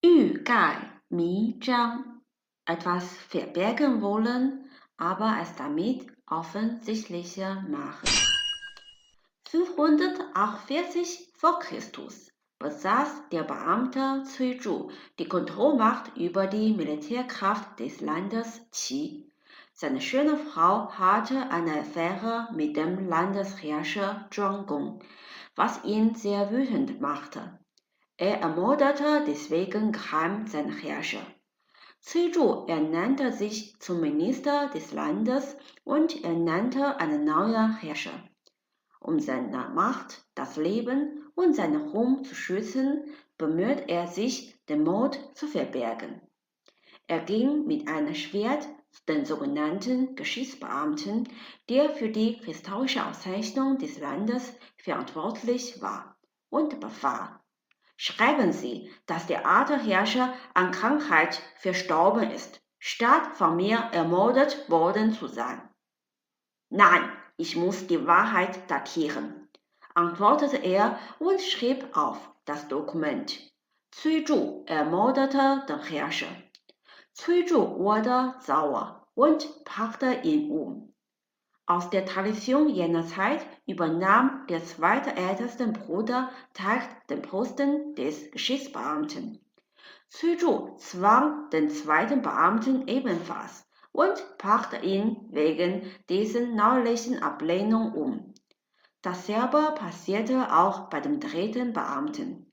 欲盖弥彰, etwas verbergen wollen, aber es damit offensichtlicher machen. 548 v. Chr. besaß der Beamte Cui Zhu die Kontrollmacht über die Militärkraft des Landes Qi. Seine schöne Frau hatte eine Affäre mit dem Landesherrscher Zhuang Gong, was ihn sehr wütend machte. Er ermordete deswegen geheim seinen Herrscher. Cui Zhu ernannte sich zum Minister des Landes und ernannte einen neuen Herrscher. Um seine Macht, das Leben und seinen Ruhm zu schützen, bemüht er sich, den Mord zu verbergen. Er ging mit einem Schwert zu den sogenannten Geschichtsbeamten, der für die historische Auszeichnung des Landes verantwortlich war, und befahl: Schreiben Sie, dass der alte Herrscher an Krankheit verstorben ist, statt von mir ermordet worden zu sein. Nein, ich muss die Wahrheit datieren, antwortete er und schrieb auf das Dokument: Cui Zhu ermordete den Herrscher. Cui Zhu wurde sauer und brachte ihn um. Aus der Tradition jener Zeit übernahm der zweitälteste Bruder Teil den Posten des Geschichtsbeamten. Cui Zhu zwang den zweiten Beamten ebenfalls und brachte ihn wegen dessen neuerlichen Ablehnung um. Dasselbe passierte auch bei dem dritten Beamten.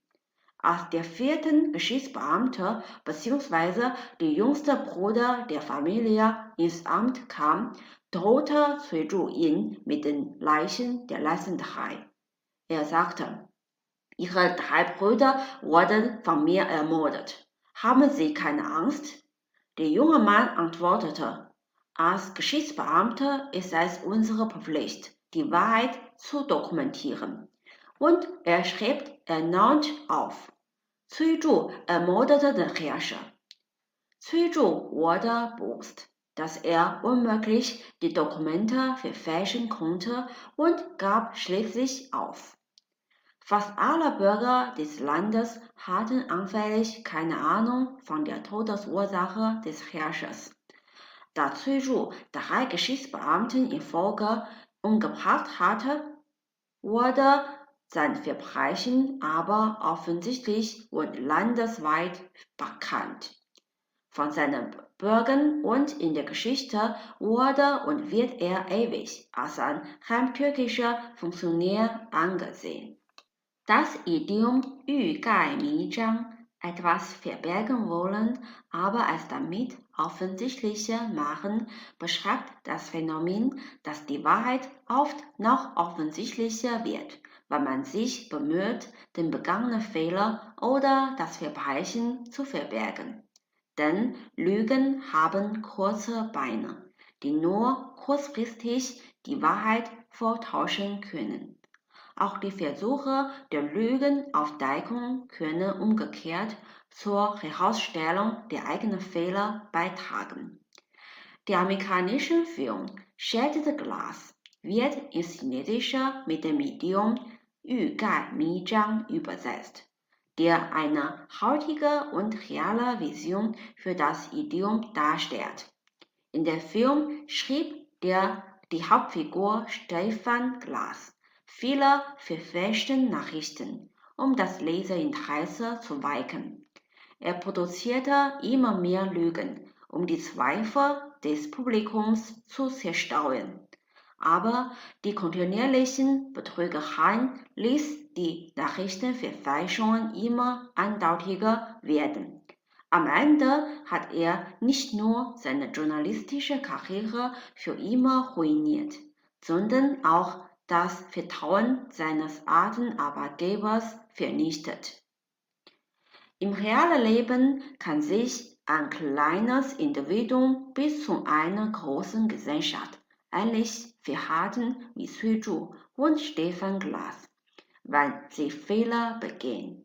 Als der vierte Geschichtsbeamte bzw. der jüngste Bruder der Familie ins Amt kam, drohte Cui Zhu ihn mit den Leichen der letzten drei. Er sagte: Ihre drei Brüder wurden von mir ermordet. Haben Sie keine Angst? Der junge Mann antwortete: Als Geschichtsbeamter ist es unsere Pflicht, die Wahrheit zu dokumentieren. Und er schrieb erneut auf: Cui Zhu ermordete den Herrscher. Cui Zhu wurde bewusst, dass er unmöglich die Dokumente verfälschen konnte und gab schließlich auf. Fast alle Bürger des Landes hatten anfänglich keine Ahnung von der Todesursache des Herrschers. Da Cui Zhu drei Geschichtsbeamten in Folge umgebracht hatte, wurde sein Verbrechen aber offensichtlich und landesweit bekannt. Von seinen Bürgern und in der Geschichte wurde und wird er ewig als ein heimtückischer Funktionär angesehen. Das Idiom 欲盖弥彰, etwas verbergen wollen, aber es damit offensichtlicher machen, beschreibt das Phänomen, dass die Wahrheit oft noch offensichtlicher wird, weil man sich bemüht, den begangenen Fehler oder das Verbrechen zu verbergen. Denn Lügen haben kurze Beine, die nur kurzfristig die Wahrheit vortäuschen können. Auch die Versuche der Lügenaufdeckung können umgekehrt zur Herausstellung der eigenen Fehler beitragen. Der amerikanische Film Shattered Glass wird ins Chinesische mit dem Idiom 欲盖弥彰 übersetzt, der eine heutige und reale Vision für das Idiom darstellt. In dem Film schrieb die Hauptfigur Stefan Glass viele verfälschte Nachrichten, um das Leserinteresse zu wecken. Er produzierte immer mehr Lügen, um die Zweifel des Publikums zu zerstreuen. Aber die kontinuierlichen Betrügereien ließ die Nachrichtenverfälschungen immer eindeutiger werden. Am Ende hat er nicht nur seine journalistische Karriere für immer ruiniert, sondern auch das Vertrauen seines alten Arbeitgebers vernichtet. Im realen Leben kann sich ein kleines Individuum bis zu einer großen Gesellschaft ähnlich verhalten wie Cui Zhu und Stefan Glass, wenn sie Fehler begehen.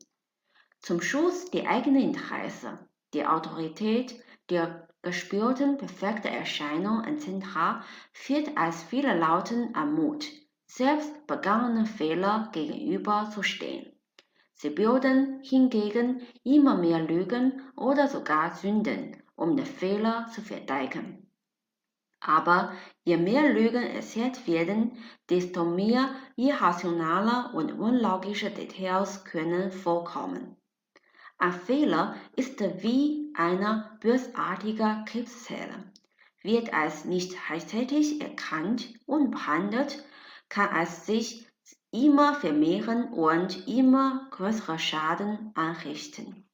Zum Schutz der eigenen Interessen, der Autorität, der gespürten perfekten Erscheinung etc. fehlt es vielen Leuten an Mut, selbst begangenen Fehler gegenüberzustehen. Sie bilden hingegen immer mehr Lügen oder sogar Sünden, um den Fehler zu verdecken. Aber je mehr Lügen erzählt werden, desto mehr irrationale und unlogische Details können vorkommen. Ein Fehler ist wie eine bösartige Krebszelle. Wird es nicht rechtzeitig erkannt und behandelt, kann es sich immer vermehren und immer größere Schaden anrichten.